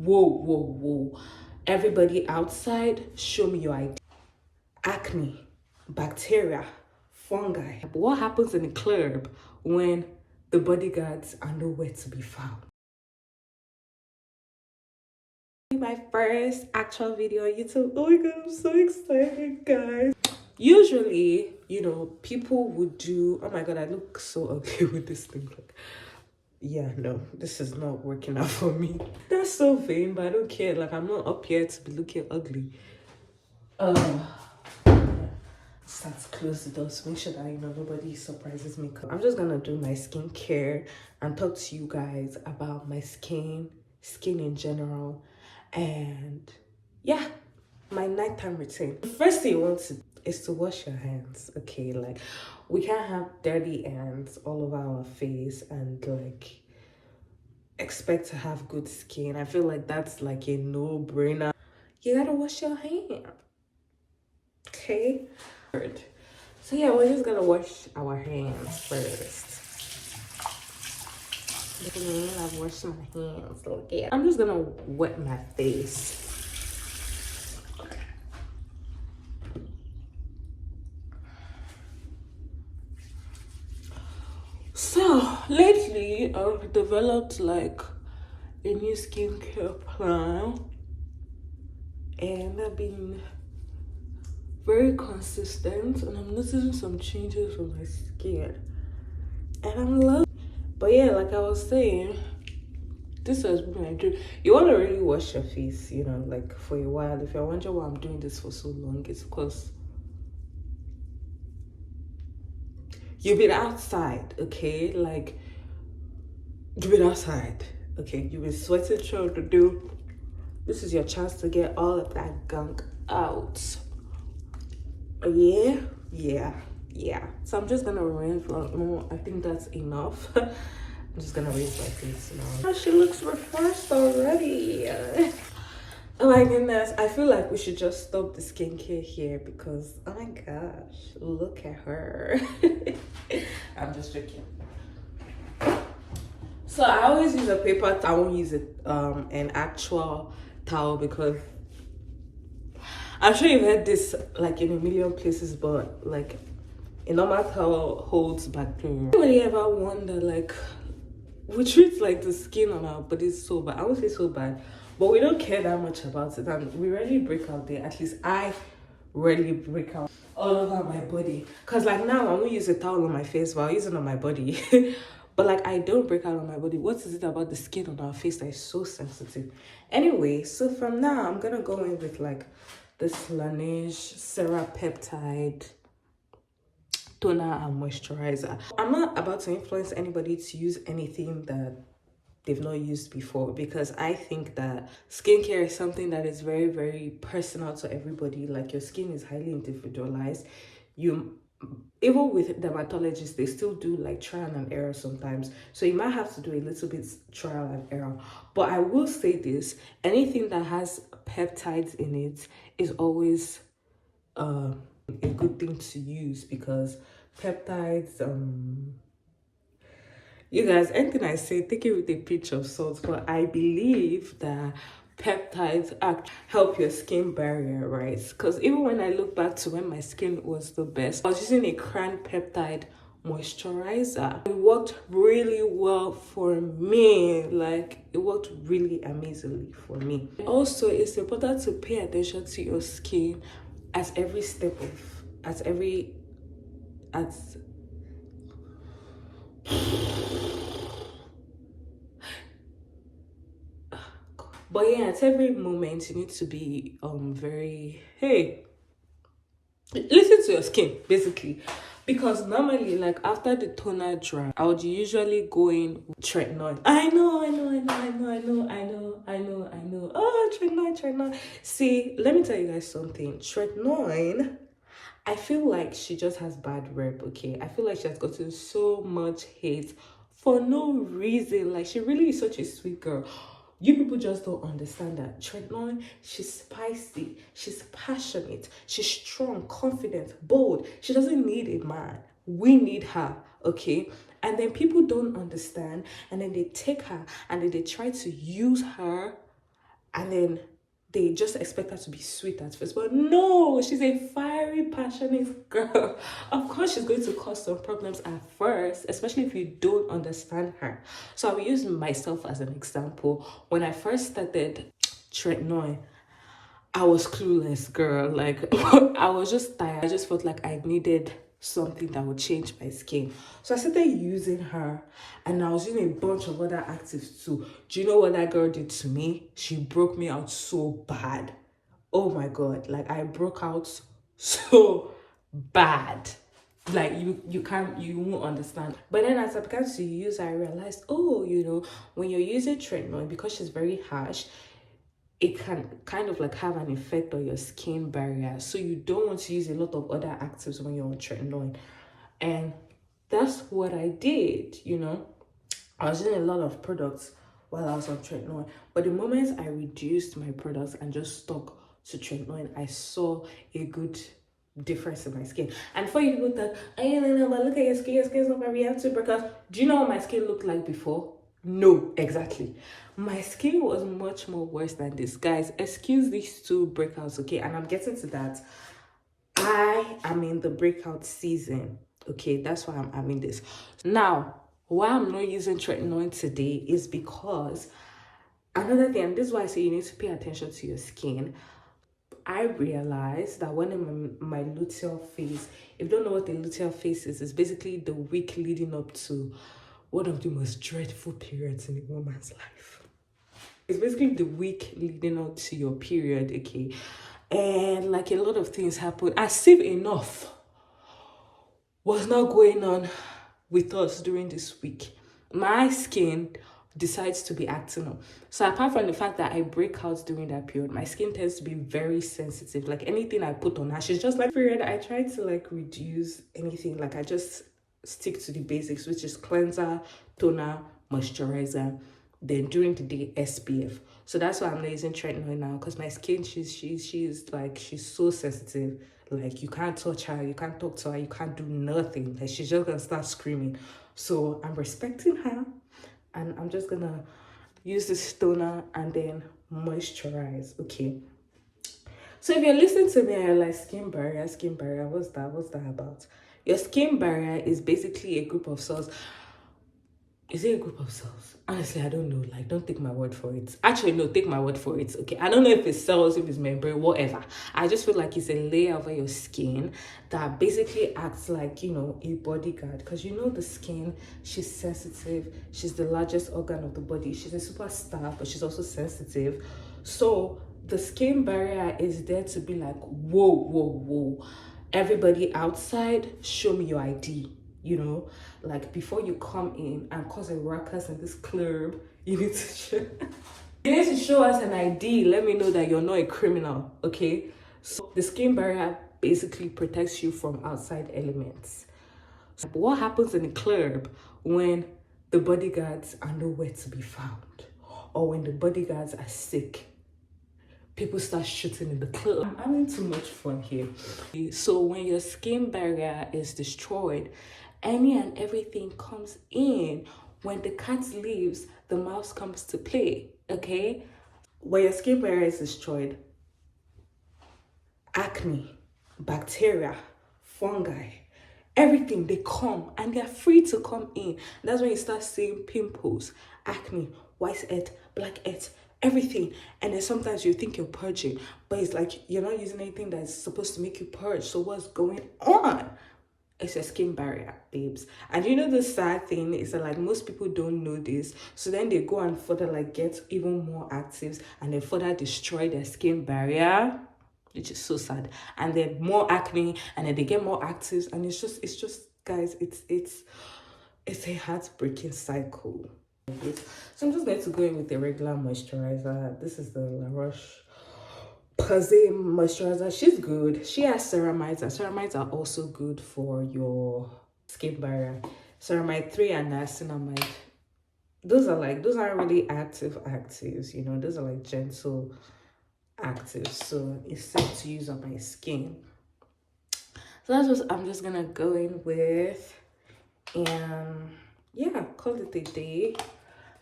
Whoa. Everybody outside, show me your ID. Acne, bacteria, fungi. But what happens in the club when the bodyguards are nowhere to be found? My first actual video on YouTube. Oh my god, I'm so excited, guys. Usually, people would do, oh my god, I look so ugly with this thing. Like, yeah, no, this is not working out for me. That's so vain, but I don't care. Like, I'm not up here to be looking ugly. Start to close the doors. Make sure that nobody surprises me. I'm just gonna do my skincare and talk to you guys about my skin in general, and yeah, my nighttime routine. The first thing you want to is to wash your hands. Okay, like we can't have dirty hands all over our face and like expect to have good skin. I feel like that's like a no-brainer. You gotta wash your hands. Okay. So yeah, we're just gonna wash our hands first. Look at me, I've washed my hands. Look at. I'm just gonna wet my face. So lately, I've developed like a new skincare plan, and I've been very consistent, and I'm noticing some changes on my skin, and I'm loving. But yeah, like I was saying, this has been my dream. You want to really wash your face, like for a while. If you're wondering why I'm doing this for so long, it's because you've been outside, okay? Like, you've been outside, okay? You've been sweating throughout the day. This is your chance to get all of that gunk out. Yeah. So I'm just gonna rinse. I think that's enough. I'm just gonna rinse my face now. Oh, she looks refreshed already. Oh my goodness, I feel like we should just stop the skincare here because, oh my gosh, look at her. I'm just joking. So I always use a paper towel. I won't use an actual towel because I'm sure you've heard this like in a million places, but like a normal towel holds bacteria. Anybody ever wonder, like, we treat like the skin on our body so bad. I won't say so bad, but we don't care that much about it, and we rarely break out there. At least I rarely break out all over my body. Cause like now I won't use a towel on my face, but I'll use it on my body. But like I don't break out on my body. What is it about the skin on our face that is so sensitive? Anyway, so from now I'm gonna go in with like this Laneige Serapeptide toner and moisturizer. I'm not about to influence anybody to use anything that they've not used before, because I think that skincare is something that is very, very personal to everybody. Like, your skin is highly individualized. Even with dermatologists, they still do like trial and error sometimes, so you might have to do a little bit trial and error. But I will say this: anything that has peptides in it is always a good thing to use, because peptides, you guys, anything I say, take it with a pinch of salt, but I believe that peptides help your skin barrier, right? Because even when I look back to when my skin was the best, I was using a cran peptide moisturizer. It worked really well for me. Like, it worked really amazingly for me. Also, it's important to pay attention to your skin at every step of but yeah, at every moment you need to be very, hey, listen to your skin basically. Because normally, like after the toner dry, I would usually go in with tretinoin. I know. Oh, tretinoin. See, let me tell you guys something. Tretinoin, I feel like she just has bad rep, okay? I feel like she has gotten so much hate for no reason. Like, she really is such a sweet girl. You people just don't understand that. Tretinoin, she's spicy, she's passionate, she's strong, confident, bold. She doesn't need a man. We need her, okay? And then people don't understand, and then they take her and then they try to use her and then they just expect her to be sweet at first. But no, she's a fiery, passionate girl. Of course, she's going to cause some problems at first, especially if you don't understand her. So I will use myself as an example. When I first started tretinoin, I was clueless, girl. Like, I was just tired. I just felt like I needed something that would change my skin. So I started using her, and I was using a bunch of other actives too. Do you know what that girl did to me? She broke me out so bad. Oh my God. Like, I broke out so bad. Like, you won't understand. But then as I began to use her, I realized, oh, when you're using tretinoin, because she's very harsh, it can kind of like have an effect on your skin barrier. So you don't want to use a lot of other actives when you're on tretinoin. And that's what I did, I was using a lot of products while I was on tretinoin. But the moment I reduced my products and just stuck to tretinoin, I saw a good difference in my skin. And for you people that, but look at your skin's not very reactive, because do you know what my skin looked like before? No, exactly. My skin was much more worse than this. Guys, excuse these two breakouts, okay? And I'm getting to that. I am in the breakout season, okay? That's why I'm having this. Now, why I'm not using tretinoin today is because another thing, and this is why I say you need to pay attention to your skin. I realized that when I'm in my luteal phase, if you don't know what the luteal phase is, it's basically the week leading up to one of the most dreadful periods in a woman's life. It's basically the week leading up to your period, okay? And like a lot of things happen, as if enough was not going on with us during this week. My skin decides to be acting up. So apart from the fact that I break out during that period, my skin tends to be very sensitive. Like anything I put on her, she's just like, period, I try to like reduce anything. Like I just stick to the basics, which is cleanser, toner, moisturizer, then during the day SPF. So that's why I'm not using tretinoin now, because my skin, she's so sensitive. Like you can't touch her, you can't talk to her, you can't do nothing. Like she's just gonna start screaming. So I'm respecting her, and I'm just gonna use this toner and then moisturize, okay? So if you're listening to me and you're like, skin barrier, what's that about? Your skin barrier is basically a group of cells. Is it a group of cells? Honestly, I don't know. Like, don't take my word for it. Actually, no, take my word for it. Okay, I don't know if it's cells, if it's membrane, whatever. I just feel like it's a layer over your skin that basically acts like, a bodyguard. Because the skin, she's sensitive. She's the largest organ of the body. She's a superstar, but she's also sensitive. So the skin barrier is there to be like, whoa. Everybody outside, show me your ID. Like before you come in and cause a ruckus in this club, you need to show us an ID. Let me know that you're not a criminal, okay? So the skin barrier basically protects you from outside elements. So what happens in the club when the bodyguards are nowhere to be found, or when the bodyguards are sick? People start shooting in the club. I'm having too much fun here. So when your skin barrier is destroyed, any and everything comes in. When the cat leaves, the mouse comes to play, okay? When your skin barrier is destroyed, acne, bacteria, fungi, everything, they come and they're free to come in. That's when you start seeing pimples, acne, whitehead, blackhead, everything. And then sometimes you think you're purging, but it's like you're not using anything that's supposed to make you purge. So what's going on? It's a skin barrier, babes. And the sad thing is that like most people don't know this, so then they go and further like get even more actives and then further destroy their skin barrier, which is so sad. And then more acne, and then they get more actives, and it's just guys, it's a heartbreaking cycle. So I'm just going to go in with a regular moisturizer. This is the La Roche-Posay moisturizer. She's good. She has ceramides, and ceramides are also good for your skin barrier. Ceramide 3 and niacinamide. Those aren't really actives, those are like gentle actives. So it's safe to use on my skin. So that's what I'm just gonna go in with, and yeah, call it a day.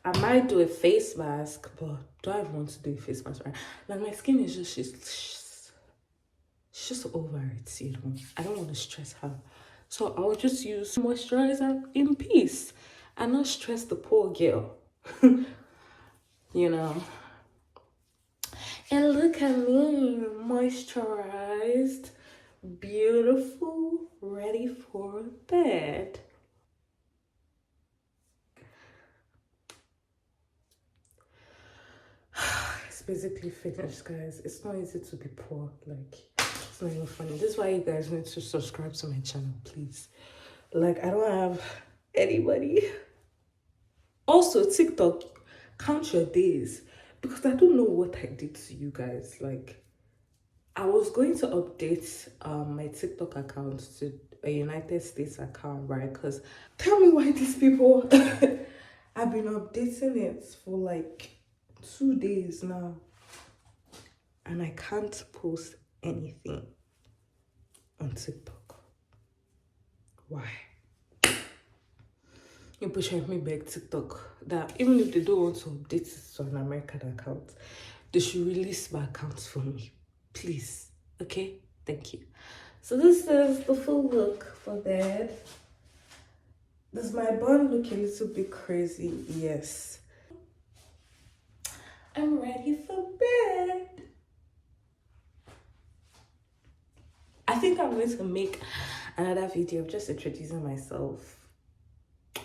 I might do a face mask, but do I want to do a face mask, right? Like, my skin is just, she's just over it, you know. I don't want to stress her. So I'll just use moisturizer in peace and not stress the poor girl. You know. And look at me, moisturized, beautiful, ready for bed. It's basically finished, guys. It's not easy to be poor. Like, it's not even funny. This is why you guys need to subscribe to my channel, please. Like, I don't have anybody. Also, TikTok, count your days. Because I don't know what I did to you guys. Like, I was going to update my TikTok account to a United States account, right? Because tell me why these people I've been updating it for like 2 days now, and I can't post anything on TikTok. Why? You push me back TikTok that even if they don't want to update it to an American account, they should release my account for me, please. Okay, thank you. So this is the full look for bed. Does my bun look a little bit crazy? Yes. I'm ready for bed. I think I'm going to make another video of just introducing myself,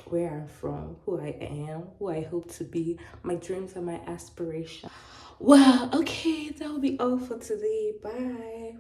where I'm from, who I am, who I hope to be, my dreams and my aspirations. Well, okay, that will be all for today. Bye.